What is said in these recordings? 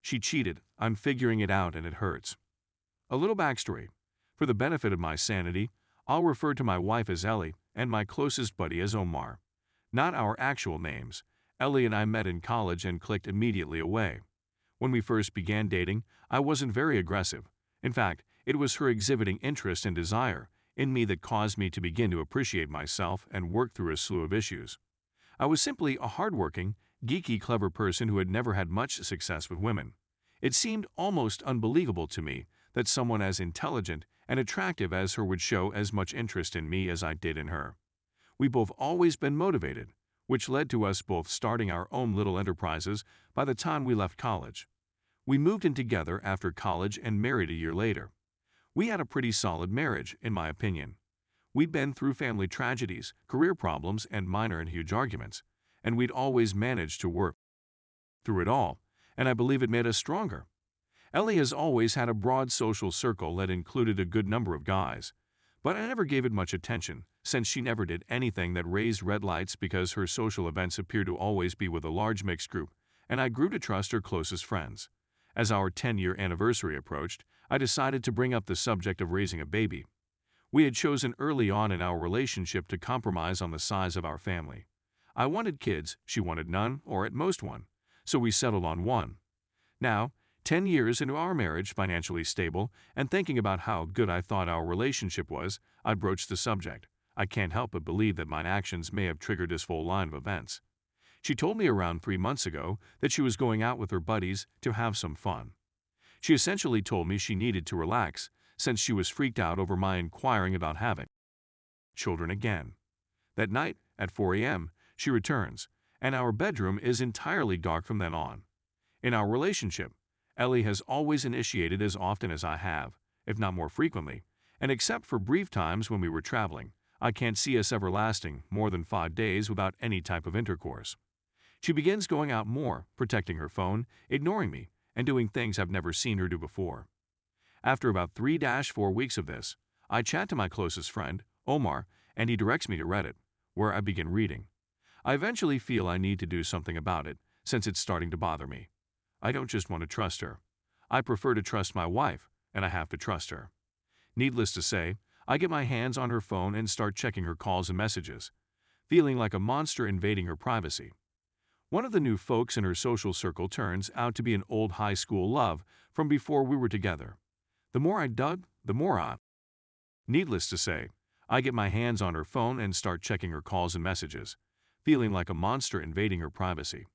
She cheated. I'm figuring it out and it hurts. A little backstory. For the benefit of my sanity, I'll refer to my wife as Ellie and my closest buddy as Omar. Not our actual names. Ellie and I met in college and clicked immediately away. When we first began dating, I wasn't very aggressive. In fact, it was her exhibiting interest and desire in me that caused me to begin to appreciate myself and work through a slew of issues. I was simply a hardworking, geeky, clever person who had never had much success with women. It seemed almost unbelievable to me that someone as intelligent and attractive as her would show as much interest in me as I did in her. We both always been motivated, which led to us both starting our own little enterprises by the time we left college. We moved in together after college and married a year later. We had a pretty solid marriage, in my opinion. We'd been through family tragedies, career problems, and minor and huge arguments, and we'd always managed to work through it all, and I believe it made us stronger. Ellie has always had a broad social circle that included a good number of guys, but I never gave it much attention, since she never did anything that raised red lights because her social events appeared to always be with a large mixed group, and I grew to trust her closest friends. As our 10-year anniversary approached, I decided to bring up the subject of raising a baby. We had chosen early on in our relationship to compromise on the size of our family. I wanted kids, she wanted none, or at most one, so we settled on one. Now, 10 years into our marriage, financially stable, and thinking about how good I thought our relationship was, I broached the subject. I can't help but believe that my actions may have triggered this whole line of events. She told me around 3 months ago that she was going out with her buddies to have some fun. She essentially told me she needed to relax, since she was freaked out over my inquiring about having children again. That night, at 4 a.m., she returns, and our bedroom is entirely dark from then on. In our relationship, Ellie has always initiated as often as I have, if not more frequently, and except for brief times when we were traveling, I can't see us ever lasting more than 5 days without any type of intercourse. She begins going out more, protecting her phone, ignoring me, and doing things I've never seen her do before. After about 3-4 weeks of this, I chat to my closest friend, Omar, and he directs me to Reddit, where I begin reading. I eventually feel I need to do something about it, since it's starting to bother me. I don't just want to trust her. I prefer to trust my wife, and I have to trust her. Needless to say, I get my hands on her phone and start checking her calls and messages, feeling like a monster invading her privacy. One of the new folks in her social circle turns out to be an old high school love from before we were together. The more I dug, the more I... Needless to say, I get my hands on her phone and start checking her calls and messages, feeling like a monster invading her privacy.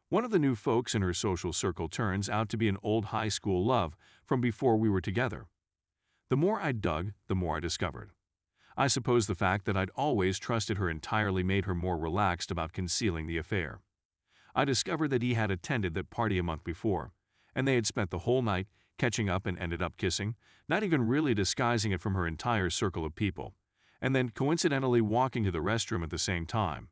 One of the new folks in her social circle turns out to be an old high school love from before we were together. The more I dug, the more I discovered. I suppose the fact that I'd always trusted her entirely made her more relaxed about concealing the affair. I discovered that he had attended that party a month before, and they had spent the whole night catching up and ended up kissing, not even really disguising it from her entire circle of people, and then coincidentally walking to the restroom at the same time.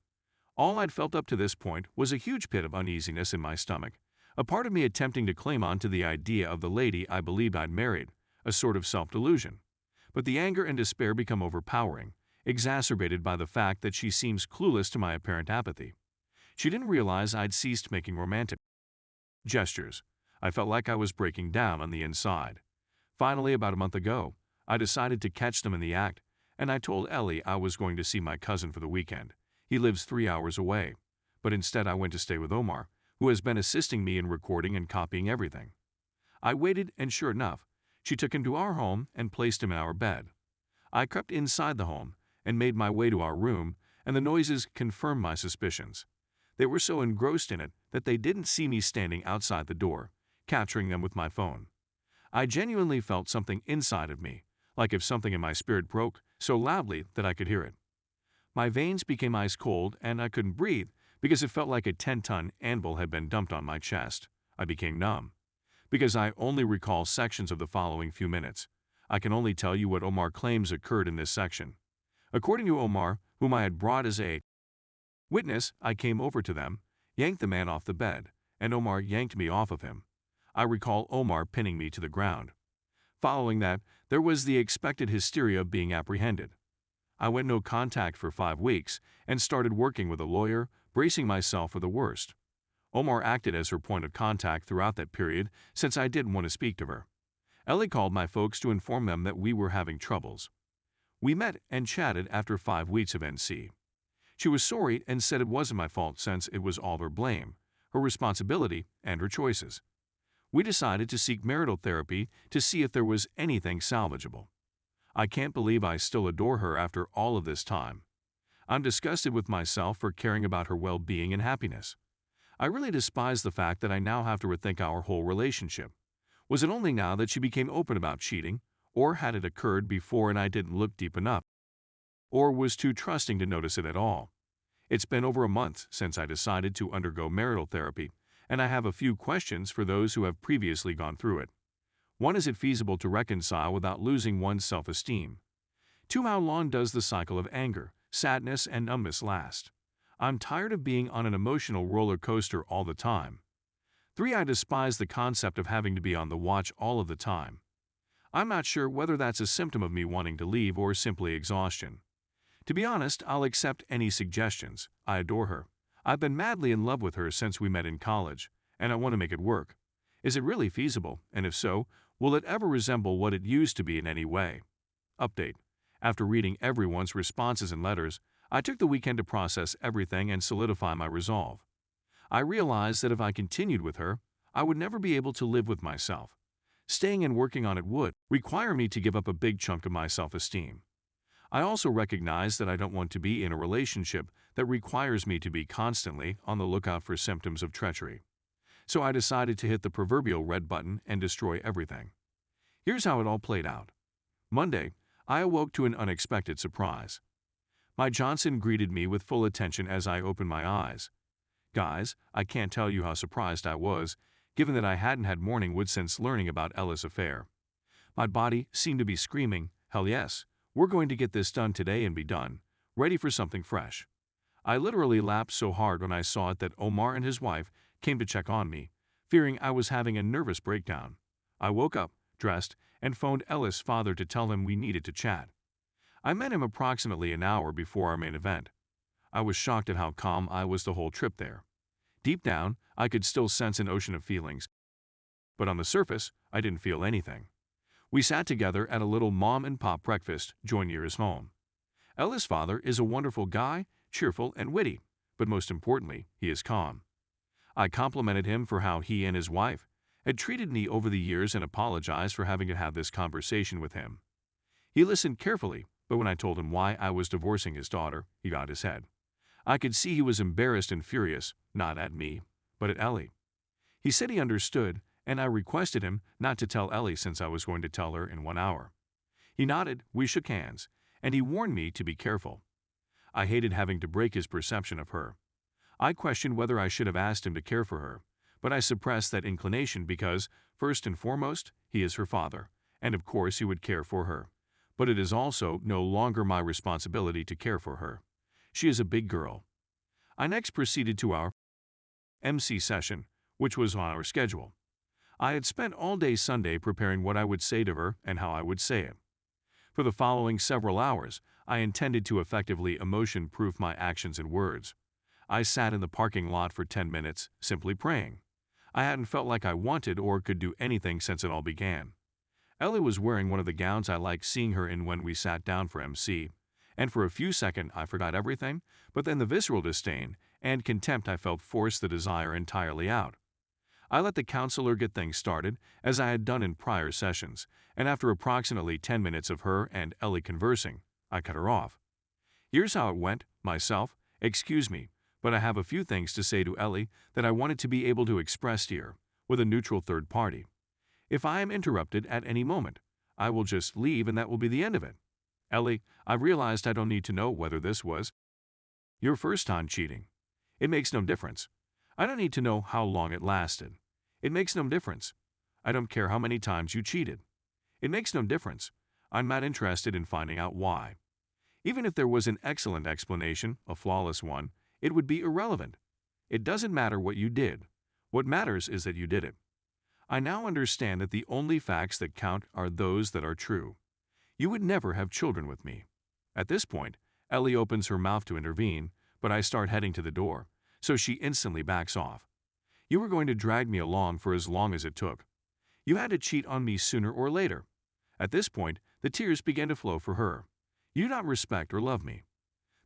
All I'd felt up to this point was a huge pit of uneasiness in my stomach, a part of me attempting to cling on to the idea of the lady I believed I'd married, a sort of self-delusion. But the anger and despair become overpowering, exacerbated by the fact that she seems clueless to my apparent apathy. She didn't realize I'd ceased making romantic gestures. I felt like I was breaking down on the inside. Finally, about a month ago, I decided to catch them in the act, and I told Ellie I was going to see my cousin for the weekend. He lives 3 hours away, but instead I went to stay with Omar, who has been assisting me in recording and copying everything. I waited, and sure enough, she took him to our home and placed him in our bed. I crept inside the home and made my way to our room, and the noises confirmed my suspicions. They were so engrossed in it that they didn't see me standing outside the door, capturing them with my phone. I genuinely felt something inside of me, like if something in my spirit broke so loudly that I could hear it. My veins became ice cold and I couldn't breathe because it felt like a 10-ton anvil had been dumped on my chest. I became numb. Because I only recall sections of the following few minutes, I can only tell you what Omar claims occurred in this section. According to Omar, whom I had brought as a witness, I came over to them, yanked the man off the bed, and Omar yanked me off of him. I recall Omar pinning me to the ground. Following that, there was the expected hysteria of being apprehended. I went no contact for 5 weeks and started working with a lawyer, bracing myself for the worst. Omar acted as her point of contact throughout that period since I didn't want to speak to her. Ellie called my folks to inform them that we were having troubles. We met and chatted after 5 weeks of NC. She was sorry and said it wasn't my fault since it was all her blame, her responsibility, and her choices. We decided to seek marital therapy to see if there was anything salvageable. I can't believe I still adore her after all of this time. I'm disgusted with myself for caring about her well-being and happiness. I really despise the fact that I now have to rethink our whole relationship. Was it only now that she became open about cheating, or had it occurred before and I didn't look deep enough, or was too trusting to notice it at all? It's been over a month since I decided to undergo marital therapy, and I have a few questions for those who have previously gone through it. 1. Is it feasible to reconcile without losing one's self-esteem? 2. How long does the cycle of anger, sadness, and numbness last? I'm tired of being on an emotional roller coaster all the time. 3. I despise the concept of having to be on the watch all of the time. I'm not sure whether that's a symptom of me wanting to leave or simply exhaustion. To be honest, I'll accept any suggestions. I adore her. I've been madly in love with her since we met in college, and I want to make it work. Is it really feasible, and if so, will it ever resemble what it used to be in any way? Update. After reading everyone's responses and letters, I took the weekend to process everything and solidify my resolve. I realized that if I continued with her, I would never be able to live with myself. Staying and working on it would require me to give up a big chunk of my self-esteem. I also recognize that I don't want to be in a relationship that requires me to be constantly on the lookout for symptoms of treachery. So I decided to hit the proverbial red button and destroy everything. Here's how it all played out. Monday, I awoke to an unexpected surprise. My Johnson greeted me with full attention as I opened my eyes. Guys, I can't tell you how surprised I was, given that I hadn't had morning wood since learning about Ella's affair. My body seemed to be screaming, hell yes, we're going to get this done today and be done, ready for something fresh. I literally laughed so hard when I saw it that Omar and his wife came to check on me, fearing I was having a nervous breakdown. I woke up, dressed, and phoned Ella's father to tell him we needed to chat. I met him approximately an hour before our main event. I was shocked at how calm I was the whole trip there. Deep down, I could still sense an ocean of feelings, but on the surface, I didn't feel anything. We sat together at a little mom-and-pop breakfast joined near his home. Ella's father is a wonderful guy, cheerful and witty, but most importantly, he is calm. I complimented him for how he and his wife had treated me over the years and apologized for having to have this conversation with him. He listened carefully, but when I told him why I was divorcing his daughter, he got his head. I could see he was embarrassed and furious, not at me, but at Ellie. He said he understood, and I requested him not to tell Ellie since I was going to tell her in 1 hour. He nodded, we shook hands, and he warned me to be careful. I hated having to break his perception of her. I questioned whether I should have asked him to care for her, but I suppressed that inclination because, first and foremost, he is her father, and of course he would care for her. But it is also no longer my responsibility to care for her. She is a big girl. I next proceeded to our MC session, which was on our schedule. I had spent all day Sunday preparing what I would say to her and how I would say it. For the following several hours, I intended to effectively emotion-proof my actions and words. I sat in the parking lot for 10 minutes, simply praying. I hadn't felt like I wanted or could do anything since it all began. Ellie was wearing one of the gowns I liked seeing her in when we sat down for MC, and for a few seconds I forgot everything, but then the visceral disdain and contempt I felt forced the desire entirely out. I let the counselor get things started, as I had done in prior sessions, and after approximately 10 minutes of her and Ellie conversing, I cut her off. Here's how it went, myself, excuse me, but I have a few things to say to Ellie that I wanted to be able to express here, with a neutral third party. If I am interrupted at any moment, I will just leave and that will be the end of it. Ellie, I've realized I don't need to know whether this was your first time cheating. It makes no difference. I don't need to know how long it lasted. It makes no difference. I don't care how many times you cheated. It makes no difference. I'm not interested in finding out why. Even if there was an excellent explanation, a flawless one, it would be irrelevant. It doesn't matter what you did. What matters is that you did it. I now understand that the only facts that count are those that are true. You would never have children with me. At this point, Ellie opens her mouth to intervene, but I start heading to the door, so she instantly backs off. You were going to drag me along for as long as it took. You had to cheat on me sooner or later. At this point, the tears began to flow for her. You do not respect or love me.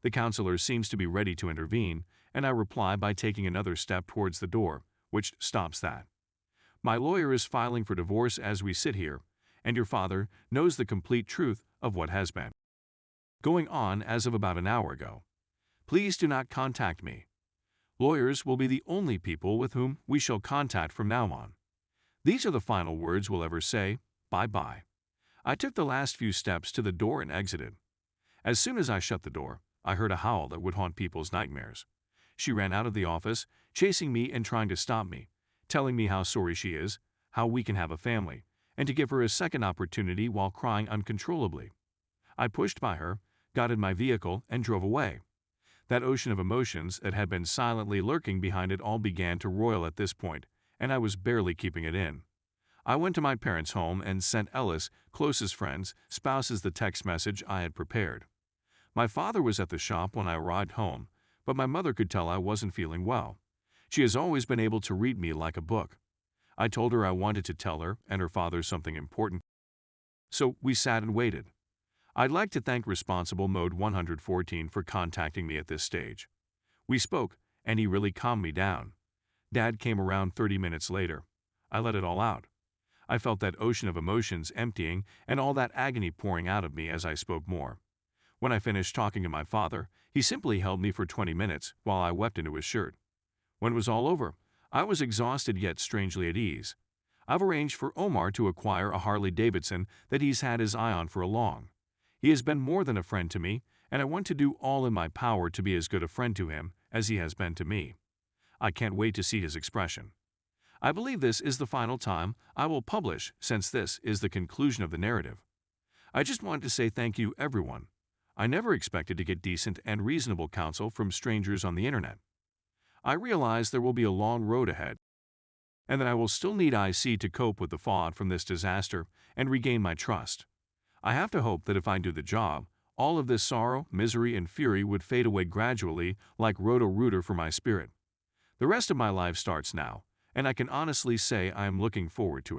The counselor seems to be ready to intervene, and I reply by taking another step towards the door, which stops that. My lawyer is filing for divorce as we sit here, and your father knows the complete truth of what has been going on as of about an hour ago. Please do not contact me. Lawyers will be the only people with whom we shall contact from now on. These are the final words we'll ever say. Bye-bye. I took the last few steps to the door and exited. As soon as I shut the door, I heard a howl that would haunt people's nightmares. She ran out of the office, chasing me and trying to stop me, telling me how sorry she is, how we can have a family, and to give her a second opportunity while crying uncontrollably. I pushed by her, got in my vehicle, and drove away. That ocean of emotions that had been silently lurking behind it all began to roil at this point, and I was barely keeping it in. I went to my parents' home and sent Ellis, closest friends, spouses the text message I had prepared. My father was at the shop when I arrived home, but my mother could tell I wasn't feeling well. She has always been able to read me like a book. I told her I wanted to tell her and her father something important. So we sat and waited. I'd like to thank Responsible Mode 114 for contacting me at this stage. We spoke, and he really calmed me down. Dad came around 30 minutes later. I let it all out. I felt that ocean of emotions emptying and all that agony pouring out of me as I spoke more. When I finished talking to my father, he simply held me for 20 minutes while I wept into his shirt. When it was all over, I was exhausted yet strangely at ease. I've arranged for Omar to acquire a Harley-Davidson that he's had his eye on for long. He has been more than a friend to me, and I want to do all in my power to be as good a friend to him as he has been to me. I can't wait to see his expression. I believe this is the final time I will publish, since this is the conclusion of the narrative. I just wanted to say thank you, everyone. I never expected to get decent and reasonable counsel from strangers on the internet. I realize there will be a long road ahead, and that I will still need IC to cope with the fallout from this disaster and regain my trust. I have to hope that if I do the job, all of this sorrow, misery, and fury would fade away gradually like Roto-Rooter for my spirit. The rest of my life starts now, and I can honestly say I am looking forward to it.